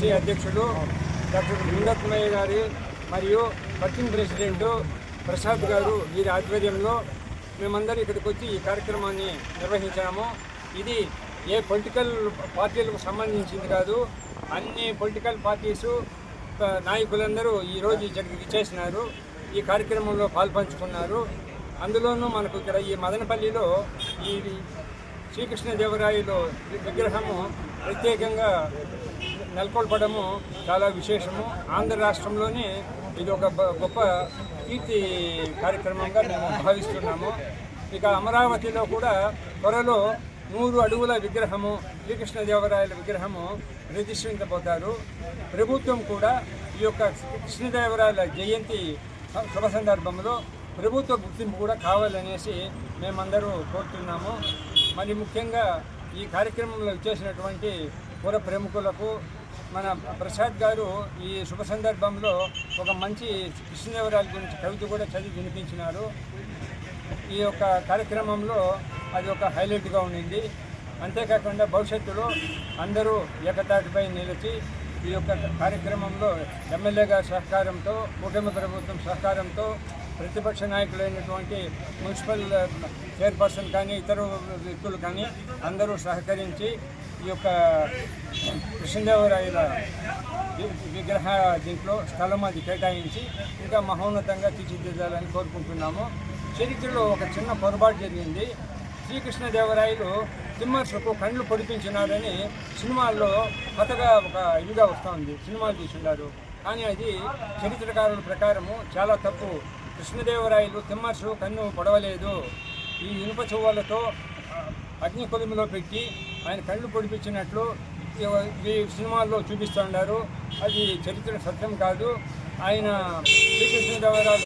PCC అధ్యక్షులు doctor గుండత్మయ్య గారి మరియు వర్కింగ్ ప్రెసిడెంట్ ప్రసాద్ గారు వీరి ఆధ్వర్యంలో మేమందరం ఇక్కడికి వచ్చి ఈ కార్యక్రమాన్ని నిర్వహించాము. ఇది ఏ పొలిటికల్ పార్టీలకు సంబంధించింది కాదు. అన్ని పొలిటికల్ పార్టీసు నాయకులందరూ ఈరోజు ఇక్కడికి ఇచ్చేసినారు. ఈ కార్యక్రమంలో పాల్పంచుకున్నారు. అందులోనూ మనకు ఇక్కడ ఈ మదనపల్లిలో ఈ శ్రీకృష్ణదేవరాయలు విగ్రహము ప్రత్యేకంగా నెలకొల్పడము చాలా విశేషము. ఆంధ్ర రాష్ట్రంలోనే ఇది ఒక గొప్ప కీర్తి కార్యక్రమంగా మేము భావిస్తున్నాము. ఇక అమరావతిలో కూడా త్వరలో 100 అడుగుల విగ్రహము శ్రీకృష్ణదేవరాయల విగ్రహము ప్రతిష్ఠించబోతారు. ప్రభుత్వం కూడా ఈ యొక్క కృష్ణదేవరాయల జయంతి శుభ సందర్భంలో ప్రభుత్వ గుర్తింపు కూడా కావాలనేసి మేమందరూ కోరుతున్నాము. మరి ముఖ్యంగా ఈ కార్యక్రమంలో చేసినటువంటి పుర ప్రముఖులకు మన ప్రసాద్ గారు ఈ శుభ సందర్భంలో ఒక మంచి కృష్ణదేవరాయల గురించి కవిత కూడా చదివి వినిపించినారు. ఈ యొక్క కార్యక్రమంలో అది ఒక హైలైట్గా ఉండింది. అంతేకాకుండా భవిష్యత్తులో అందరూ ఏకతాటిపై నిలిచి ఈ యొక్క కార్యక్రమంలో ఎమ్మెల్యే గారి సహకారంతో, కూటమి ప్రభుత్వం సహకారంతో, ప్రతిపక్ష నాయకులైనటువంటి మున్సిపల్ చైర్పర్సన్ కానీ ఇతర వ్యక్తులు కానీ అందరూ సహకరించి ఈ యొక్క కృష్ణదేవరాయల విగ్రహ దీంట్లో స్థలం అది కేటాయించి ఇంకా మహోన్నతంగా తీర్చిదిద్దాలని కోరుకుంటున్నాము. చరిత్రలో ఒక చిన్న పొరపాటు జరిగింది. శ్రీకృష్ణదేవరాయలు తిమ్మర్సుకు కళ్ళు పొడిపించినారని సినిమాల్లో కథగా ఒక ఇదిగా వస్తుంది, సినిమాలు తీసున్నారు. కానీ అది చరిత్రకారుల ప్రకారము చాలా తప్పు. కృష్ణదేవరాయలు తిమ్మర్సు కన్ను పొడవలేదు. ఈ ఇనుప చువ్వలతో అగ్ని కొలిమిలో పెట్టి ఆయన కళ్ళు పొడిపించినట్లు ఈ సినిమాల్లో చూపిస్తున్నారు. అది చరిత్ర సత్యం కాదు. ఆయన శ్రీకృష్ణదేవరాయలు